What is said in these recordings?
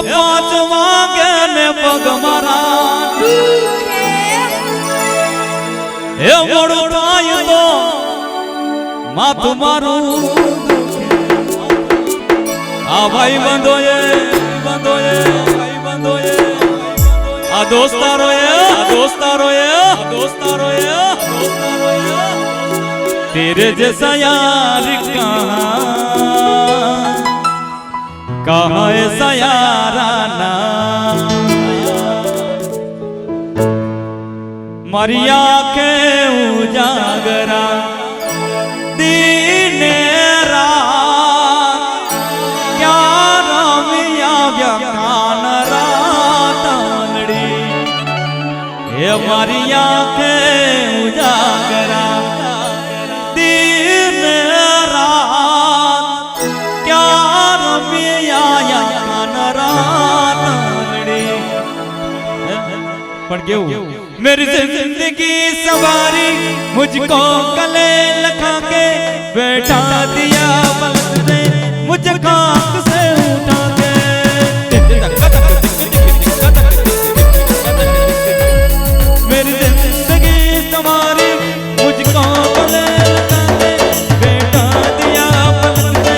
પાંચ વાગે ને પગ મારા એ મોડું થાય તો માથું મારું આ ભાઈ બંધોએ આ દોસ્તારોએ तेरे जैसा यार कहाँ ऐसा याराना मारी आँखें उजागरा दिन रात क्या रामिया व्याख्यान रातड़ी ये मारी आँखें उजागरा दिन रात क्या रमिया रातड़ी पढ़ गए मेरी जिंदगी सवारी मुझको गले लगा के बैठा दिया बल्क से मुझे खाक से उठा के मेरी जिंदगी सवारी मुझको गले लगा के बैठा दिया बल्क से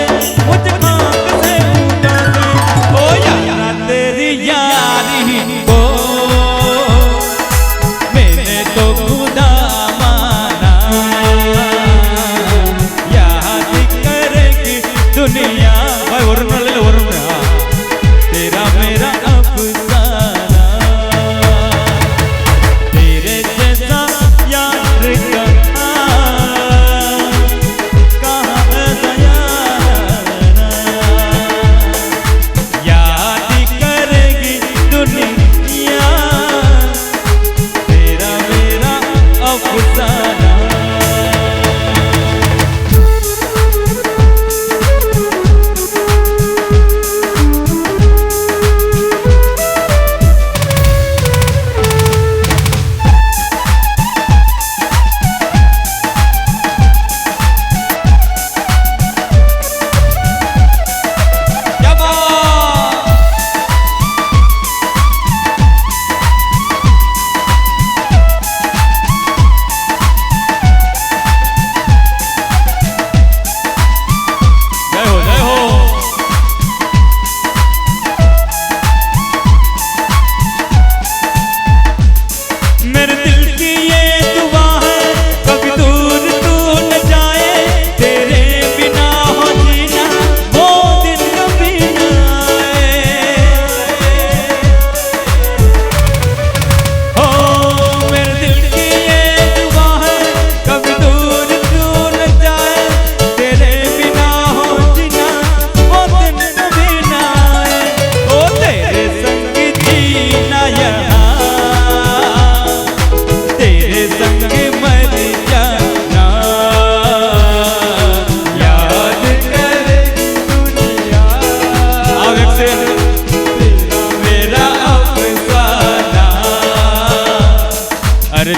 मुझे खाक से उठा के ओ यारा तेरी यारी को तो खुदा माना याद करेगी दुनिया भाई वरुण तेरा मेरा अफसाना तेरे जैसा यार कहाँ याद करेगी दुनिया अफसाना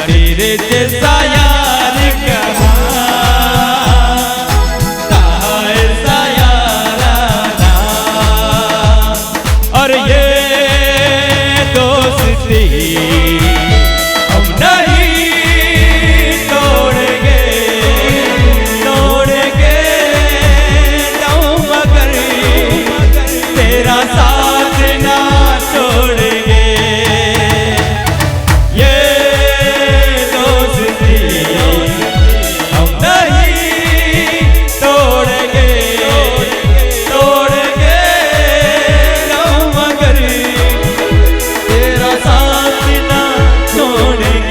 तेरे जैसा यार कहाँ ऐसा याराना और ये दोस्ती हम नहीं तोड़ेंगे जाऊं मगर तेरा साथ ना छोड़ेंगे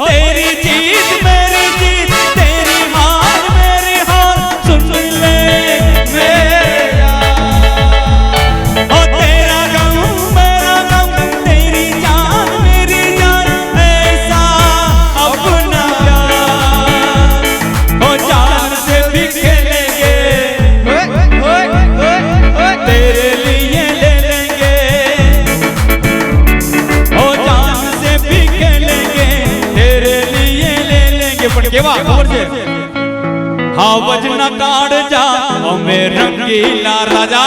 तेरी जीत मेरी जीत तेरी हार मेरी हार सुन ले मेरा ओ तेरा गम मेरा गम तेरी जान मेरी जान ऐसा अपना ओ जान से भी खेलेंगे तेरे लिए ले लेंगे ओ जान से भी खेलेंगे केवा खबर छे हा वजना काढ जा अमे रंगीला राजा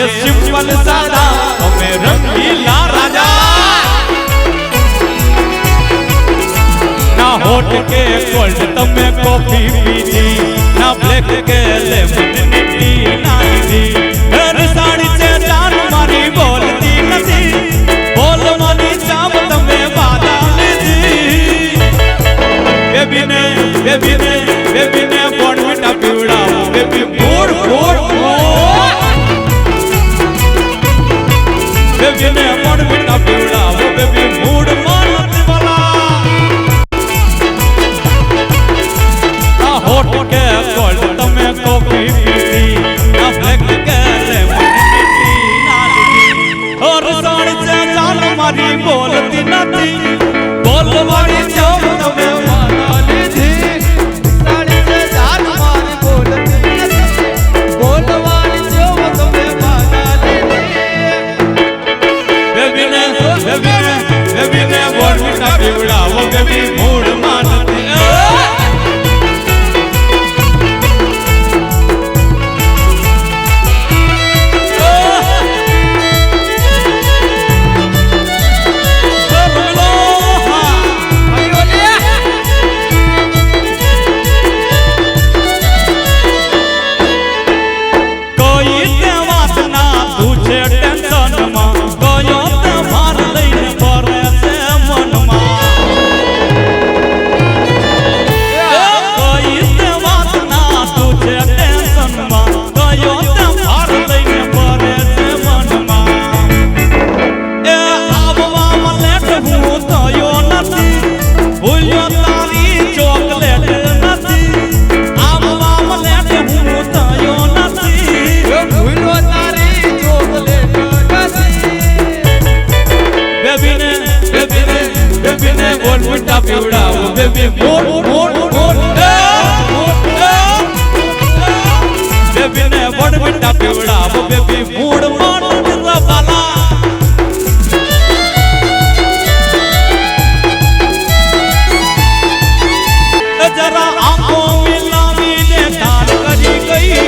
सिंपल सादा અમે રંગીલા રાજા ના હોટ કે ગોલ્ડ તમે કોફી પીધી ના બ્લેક કે લેમન ટી ના લીધી ઘર સાડી છે જાન મારી બોલતી નથી બોલવાની ચામ તમે વાદા લીધી બેબીને બોર્નવિટા પીવડાવો બેબી મોડ બેબીને બોર્નવિટા પીવડાવો બેબી મૂડ માનત વાલા આ હોટ કે ગોલ્ડ તમે કોફી પીધી ના બ્લેક કે લેમન ટી ના લીધી ઓર સાડી છે જાન મારી બોલતી નથી બોલવાની ચામ તમે વાદા લીધી પીવડાવો બેબી મૂડ માનતી કોઈ તે વાત ના તું છે ટેન્શનમાં કયો તે ભાર લઈને ફરે છે મનમાં બોર્નવિટા પીવડાવો બેબી બેબીને બોર્નવિટા પીવડાવો બેબી મૂડ માનત વાલા જરા આંખો મિલાવીને ધાર કરી ગઈ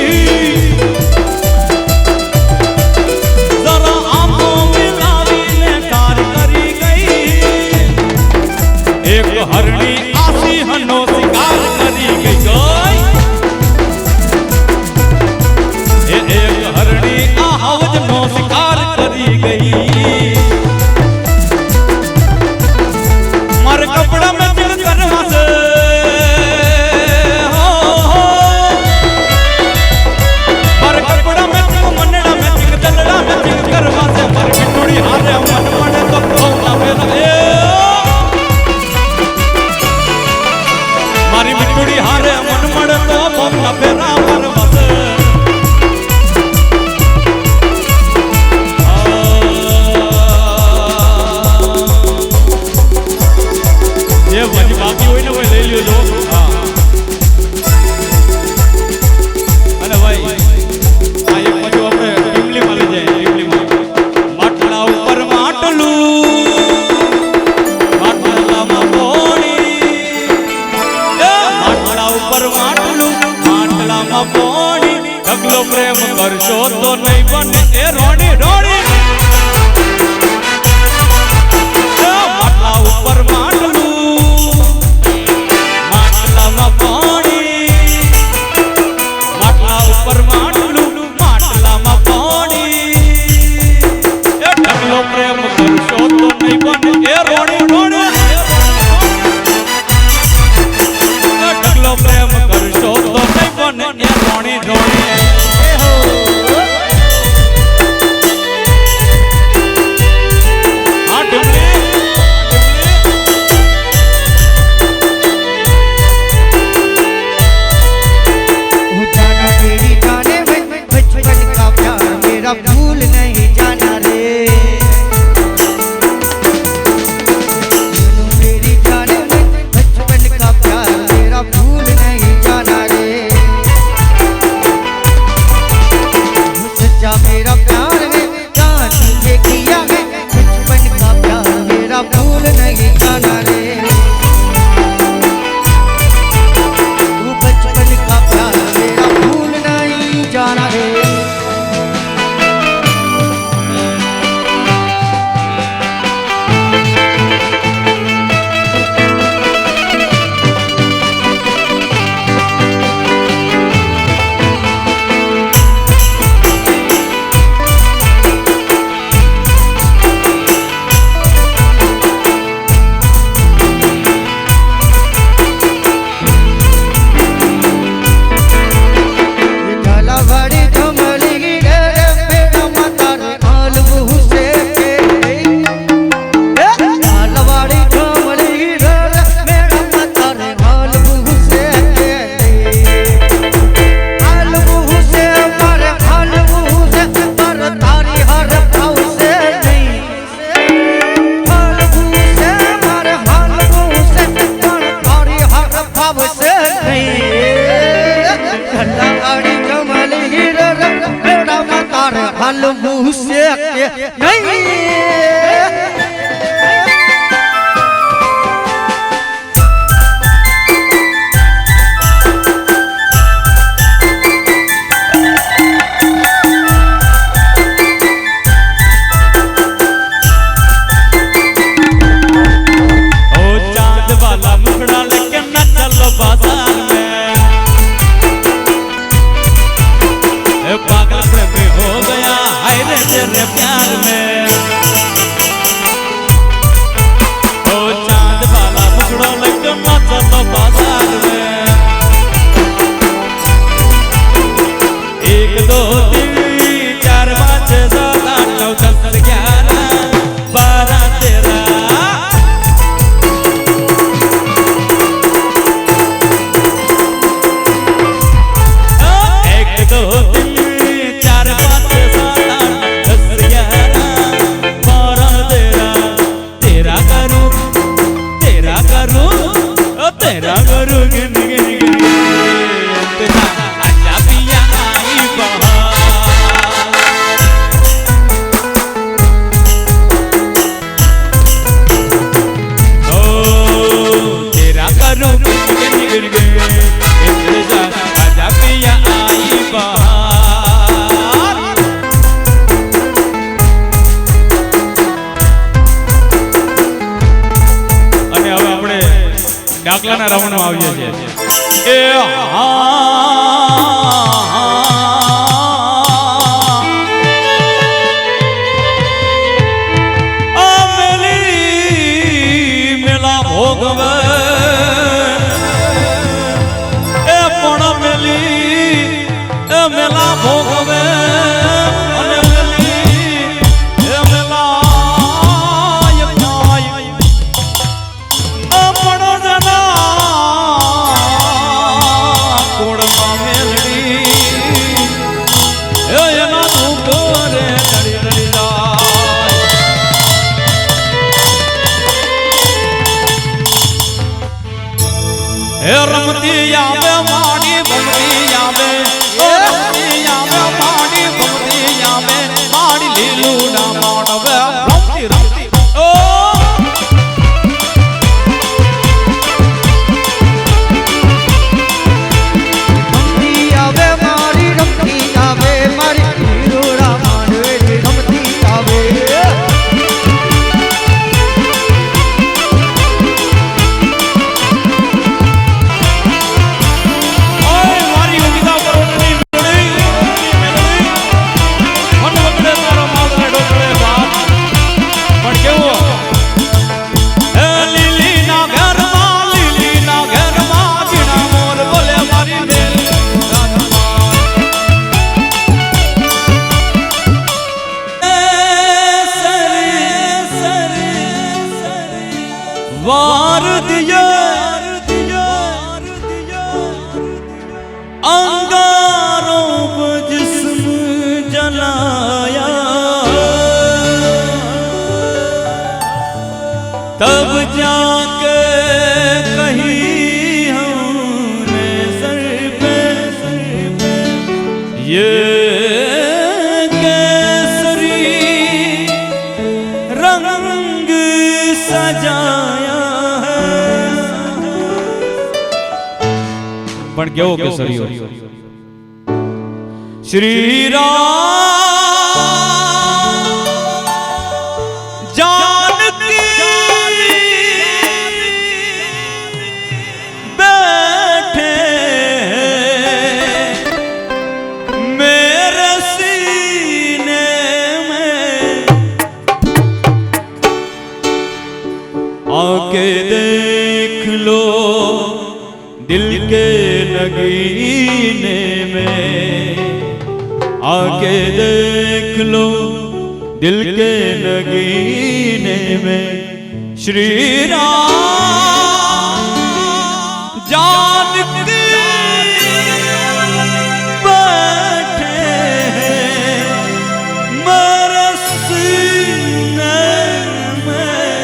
જરા આંખો મિલાવીને ધાર કરી ગઈ એક હરણી આસી હનો શિકાર કરી ગઈ એક હરણી આ હવજનો શિકાર કરી ગઈ મારે કપડા મેચિંગ કરવા છે મારે કપડા મેચિંગ મનડા મેચિંગ દલડા મેચિંગ કરવા છે મારે મિઠોડી હારે મન મળે તો ખોવા ફેરા મારી મિઠોડી હારે મન મળે તો ખોવા ફેરા મારવા જે વજી બાકી હોય ને કોઈ લઈ લ્યો જો હા અને ભાઈ આ એક બાજુ આપણે ટીમલીમાં લઈ જાય ટીમલીમાં માટલા ઉપર માટલામાં પોણી માટલા ઉપર માટલામાં પોણી ઢગલો પ્રેમ કરશો તો નહીં બને એ રોણી રોણી માટલા ઉપર मालूम से नहीं। દાખલાના રાઉન્ડમાં આવીએ છીએ એ મેલા ભોગવે એ પણ મેલા ભોગવે રમતી આવે માડી ભમતી આવે રમતી આવે માડી ભમતી આવે માડી લીલું ના માડવે રમતી રમતી ઓ રમતી આવે માડી રમતી આવે મારી લીલું ના માડવે રમતી આવે वार दिया अंगारों को जिस्म जलाया तब जाके कहीं हमने सर पे ये केसरी रंग सजाया પણ કેવો કેસરીયો શ્રી રામ जानकी बैठे मेरे सीने में आके देख लो दिल के नगीने में आके देख लो दिल के नगीने में श्री राम जानकी बैठे मेरे सीने में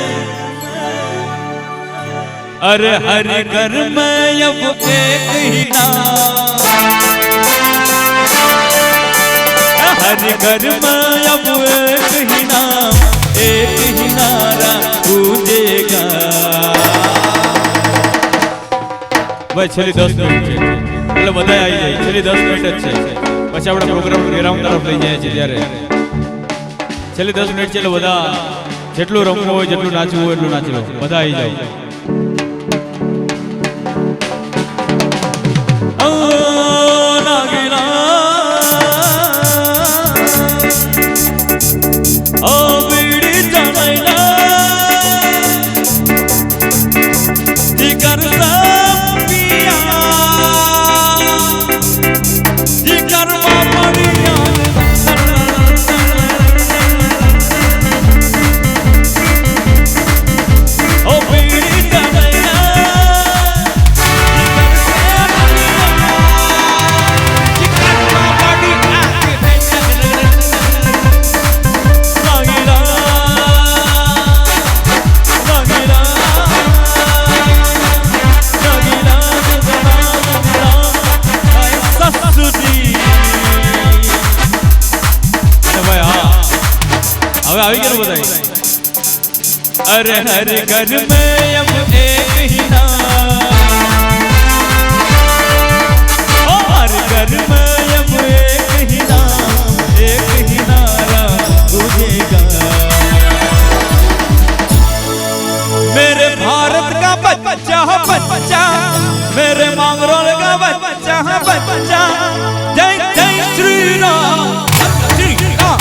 अरे हर घर में अब एक ही नाम हर घर में अब एक ही नाम, एक ही नारा गूंजेगा। भाई छेल्ली 10 मिनिट છે એટલે બધા આવી જાય, છેલ્લી 10 મિનિટ જ છે, પછી આપણે પ્રોગ્રામ ગ્રાઉન્ડ તરફ લઈ જાય છે ત્યારે છેલ્લી 10 મિનિટ છે એટલે બધા જેટલું રમવું હોય, જેટલું નાચવું હોય એટલું નાચી લો, બધા આવી જાવ। હવે આવી ગયું બધા। अरे हर घर में अब एक ही नाम, हर घर में अब एक ही नाम, एक ही नारा गूंजेगा। मेरे भारत का बच्चा बच्चा, मेरे मांगरोल का बच्चा बच्चा, जय जय श्री राम, श्री राम।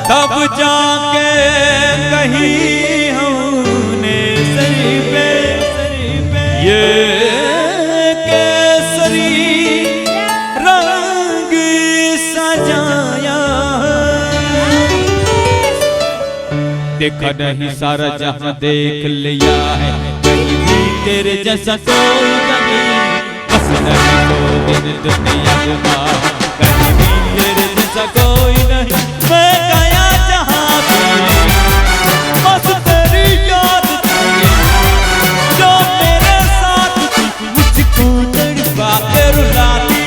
तब जाके कहीं हमने सही पे ये केसरी रंग सजाया। देखा नहीं सारा जहां देख लिया है, कहीं भी तेरे जैसा कोई नहीं, बस नहीं तो दिन दुनिया में कहीं भी तेरे जैसा कोई नहीं। मैं गया जहां भी बस तेरी याद थी, जो मेरे साथ थी मुझको तड़पा के रुलाती।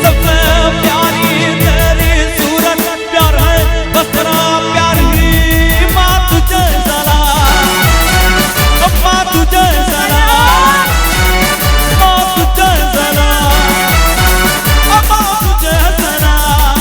सबसे प्यारी तेरी सूरत प्यार है, बस तेरा प्यार ही माँ तुझे सलाम, माँ तुझे सलाम, माँ तुझे सलाम, माँ तुझे सलाम।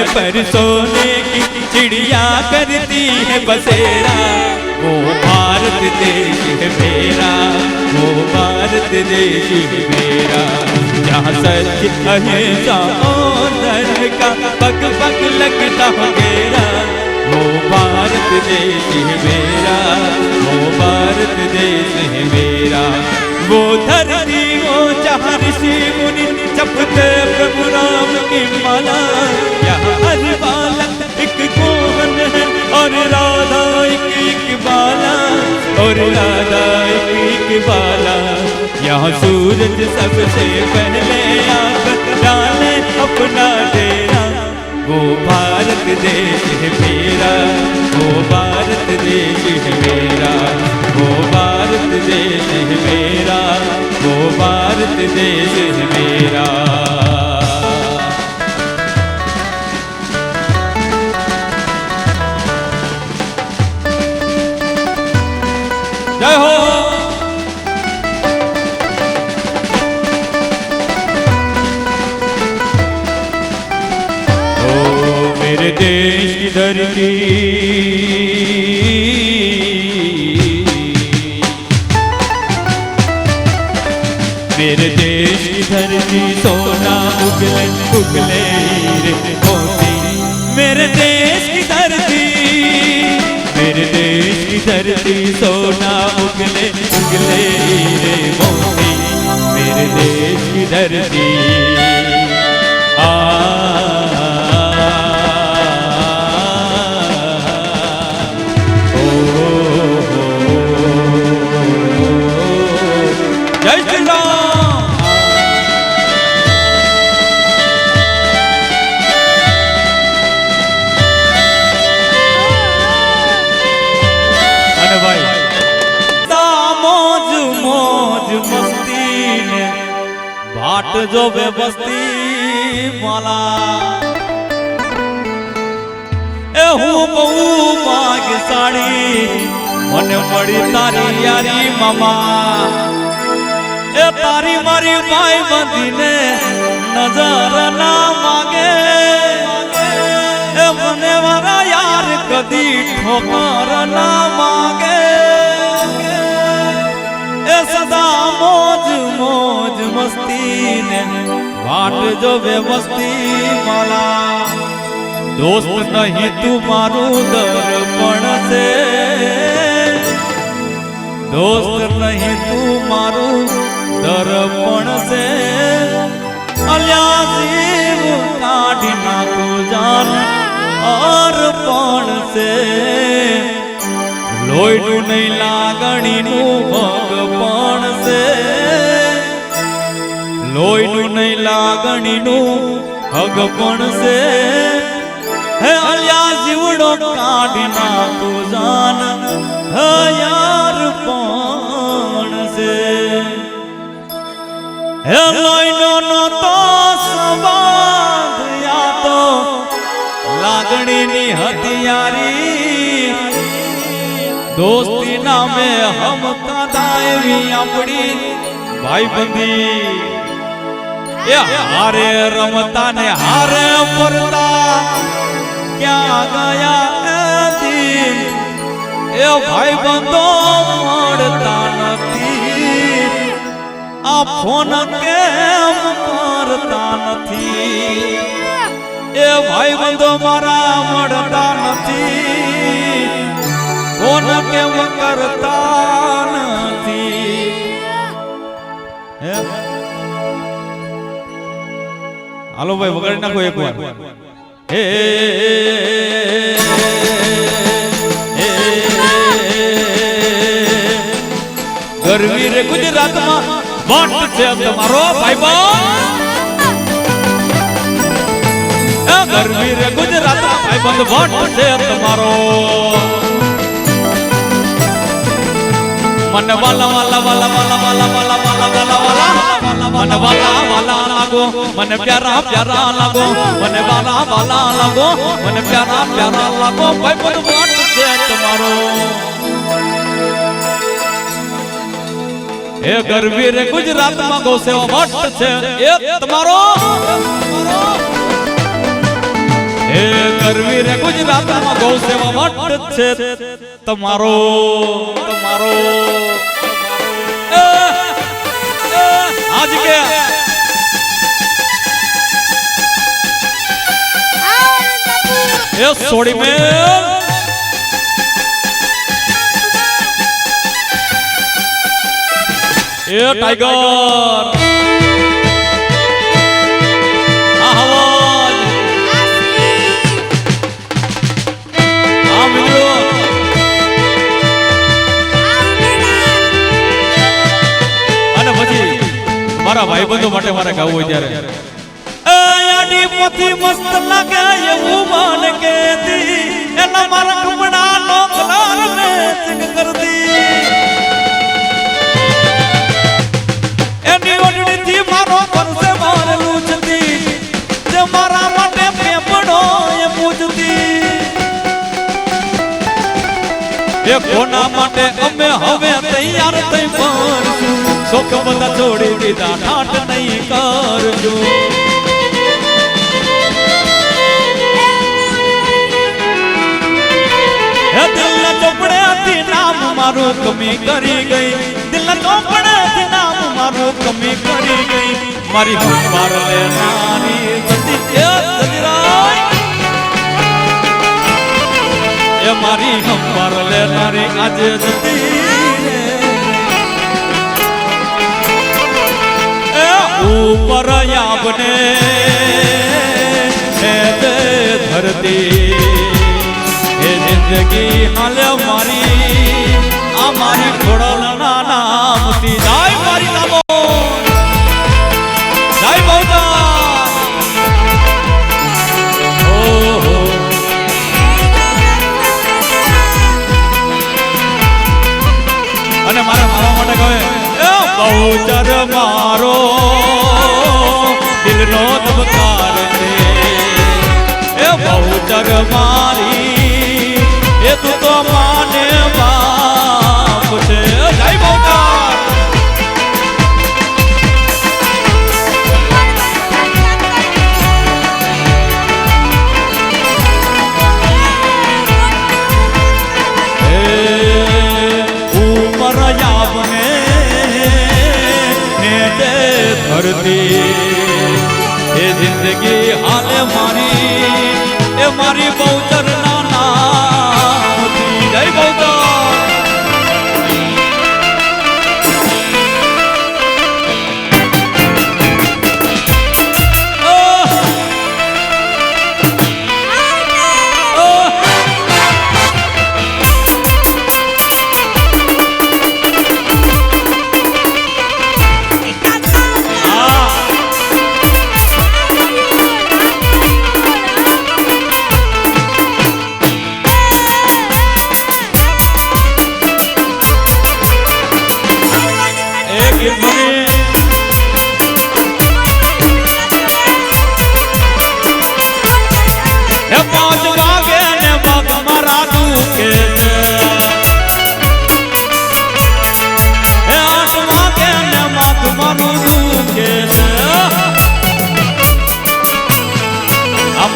पर सोने की चिड़िया करती है बसेरा, वो भारत देश है मेरा, वो भारत देश है मेरा। जहाँ सच अहिंसा और धर्म का पग पग लगता हो घेरा, वो भारत देश है मेरा, वो भारत देश है मेरा। वो धरती वो जहाँ ऋषि मुनि जपते प्रभु राम की माला, यहाँ हर बालक एक मोहन है और राधा एक बाला, और राधा एक बाला। यहाँ सूरज सबसे पहले आकर डाले अपना डेरा, वो भारत देश है मेरा, वो भारत देश है मेरा, वो भारत देश है मेरा, वो भारत देश है मेरा। जय हो। मेरे देश की धरती, मेरे देश की धरती सोना उगले उगले हीरे मोती। मेरे देश की धरती, मेरे देश की धरती सोना उगले उगले हीरे मोती। मेरे देश की धरती जय श्री राम। अरे भाई मौज मौज मस्ती ने भाट जो बेबस्ती माला, ए हूँ बहु भाग्यशाળી મને મળી તારી યારી મામા। ए तारी मारी भाई बंधीने नजर ना मांगे, ए मने वाला यार कदी ठोकर ना मांगे। ए सदा मौज मौज मस्ती ने बाट जो बेबस्ती माला। दोस्त नहीं तू मारू दर्पण से, दोस्त नहीं तू मारू दर्पण से। अल्या जीव काढ़ी नाखू जान और पण से। लोयडू नहीं लागणी नू भगपण से, लोयडू नहीं लागणी नू भगपण से। हे अल्या जीवड़ो काढ़ी नाखू जान यार पण से। हे लोयनो नो तो संबंध या तो लागणी नी हथियारी। दोस्ती नामे हम कदाएवी अपनी भाई बंदी। ये हारे रमता ने हारे परता क्या गया दिन। ए भाई बंदो मरता नथी, आ फोन केम करता नथी। ए भाई बंदो मारा मरता नथी, फोन केम करता नथी। हालो भाई वगाड़ी नाखो एक बार। हे गरवी रे गुजरात में वोट છે તમારો ભાઈબંધ। ગરવી રે ગુજરાત માં ભાઈબંધ વોટ છે તમારો। मन वाला वाला वाला वाला वाला वाला वाला वाला वाला मन वाला वाला लागो, मन प्यारा प्यारा लागो, मन वाला वाला लागो, मन प्यारा प्यारा लागो। भाईबंध वोट છે તમારો। ए गरवी रे गुजरात में गौ सेवा वोट छे ए तमारो। ए એ કરવી રે ગુજરાતમાં ગૌ સેવા વટ છે તમારો તમારો આજ કે એ સોડી મે એ ટાઈગર આ હવાજ આ મિત્રો અને પછી મારા ભાઈબંધો માટે મારે ગાવું હોય ત્યારે આડી પોથી મસ્ત લાગે એવું માન કેતી એના મારા કમણા નો કલર મેચિંગ કરતી એની ઓડડીથી મારો પરસે મારેલું છતી જે મારા માટે પેપડો એ પૂજતી એ કોના માટે અમે હવે તૈયાર થઈ પડશું શોખ બધા છોડી દીધા ઠાઠ નહીં કરજો દિલના ચોપડેથી નામ મારું કમી કરી ગઈ દિલના ચોપડેથી નામ મારું કમી કરી ગઈ મારી હંકાર લેનારી સતી સજરાય એ મારી હંકાર લેનારી આજે સતી એ ઉપર આપને એ ધરતી જિંદગી હાલે મારી આ મારી ખોડલના નામથી જાય મારી નામો જાય બહુતા ઓહો અને મારા માટે કહે એ બહુચર મારો દિલનો ધબકાર છે એ બહુચર મારી એ તું તો માને બાપ છે જય બહુચર ઉપર આવને ને જે ધરતી એ જિંદગી હાલે મારી એ મારી બહુચર જય બહુચર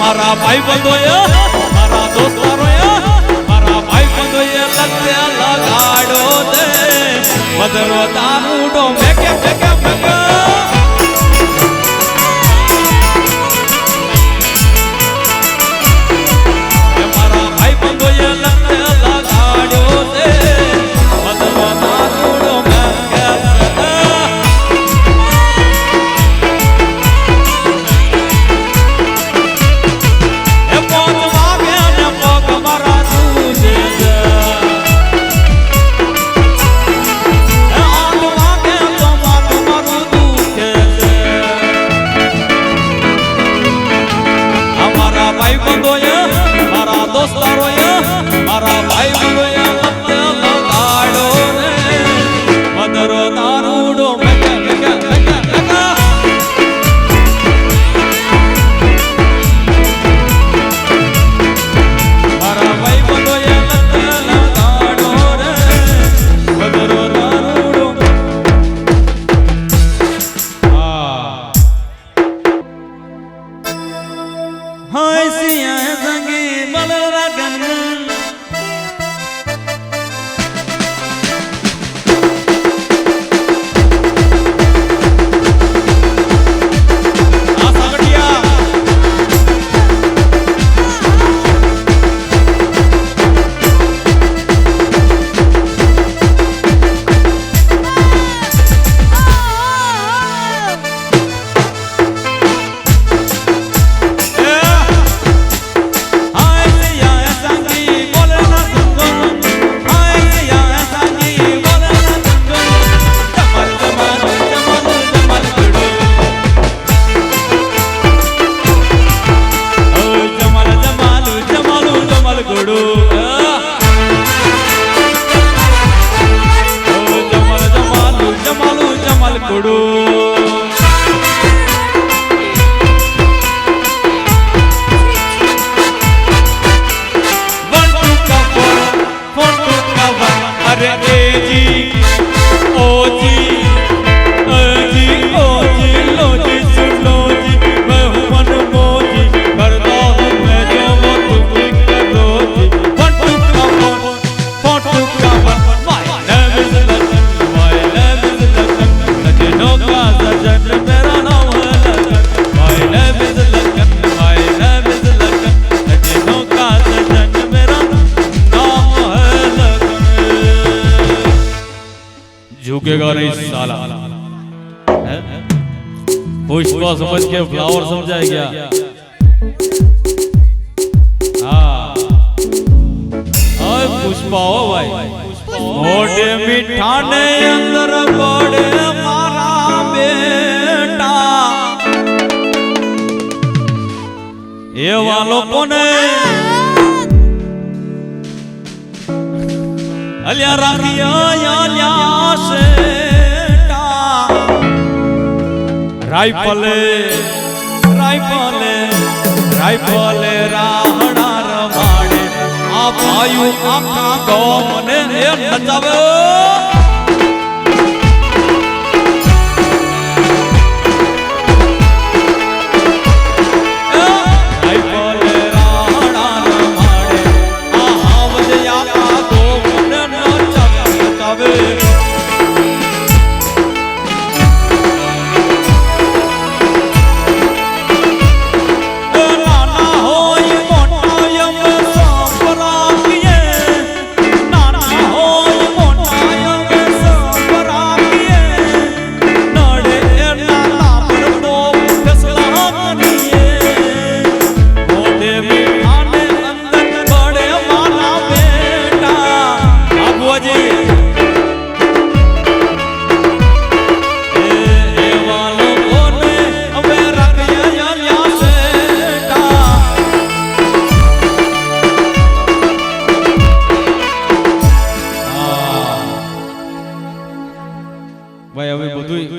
મારા ભાઈ બંધોએ મારા દોસ્તારોએ મારા ભાઈ બંધોએ લગતે લગાડો દે મધરો તાનુડો મેકે મેકે મેકે મારા ભાઈ બંધોએ લગતે લગાડો દે મધરો તાનુડો મેકે જોડું अरे जी ओ जी अजी ओ जी लो जी सुनो जी मैं हूँ मन मोजी करता हूँ मैं जो वो तुम करो जी वन टू का वन फोर टू का वन माय नेम इज लगन सजनों का सजन मेरा नाम है लगन माय नेम इज लगन सजनों का सजन मेरा नाम है लगन झुकेगा नहीं साला पुष्पा समझ के फ्लावर समझाया गया हाँ पुष्पा हो भाई मोटे मिठाने अंदर बड़े मारा बेटा ये वालों को ने अलिया रामिया या सेटा राइफले राहड़ा रमाड़े आ भायु आका गाँव मने नचावे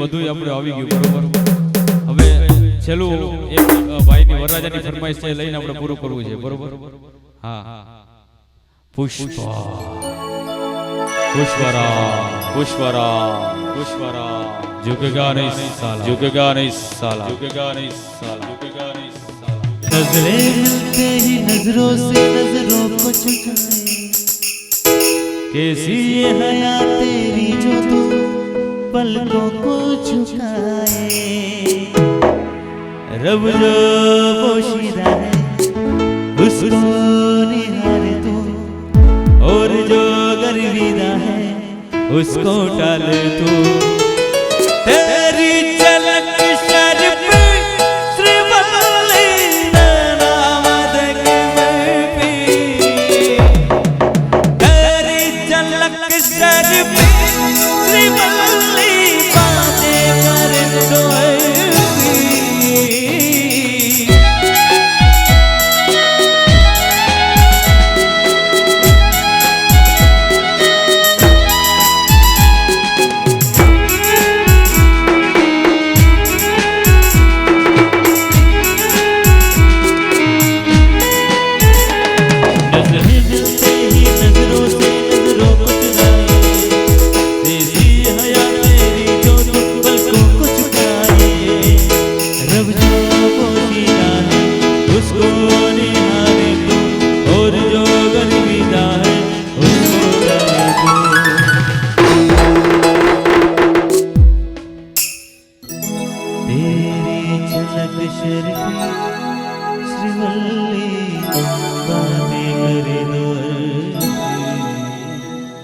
બધું આપણે આવી ગયું બરોબર હવે છેલ્લું એક ભાઈની વરરાજાની ફરમાઈશ છે લઈને આપણે પૂરું કરવું છે બરોબર હા પુષ્પા झुकेगा नहीं साला नजरें मिलते ही नजरों से नजरों को चुकाए कैसी ये हया तेरी जो तू पलकों को झुकाए रब जो पोशीदा है उसको निहार तू और जो गर्विदा है उसको टाल तू तेरी झलक शर्फ श्रीवल्ली नाम देख मैं भी तेरी झलक शर्फ श्रीवल्ली बातें कर दो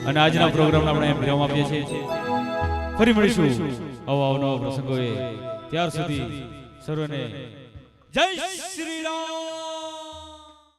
અને આજના પ્રોગ્રામને આપણે એમ વિરામ આપીએ છીએ ફરી મળીશું અવનવા પ્રસંગોએ ત્યાર સુધી સર્વને જય શ્રી રામ।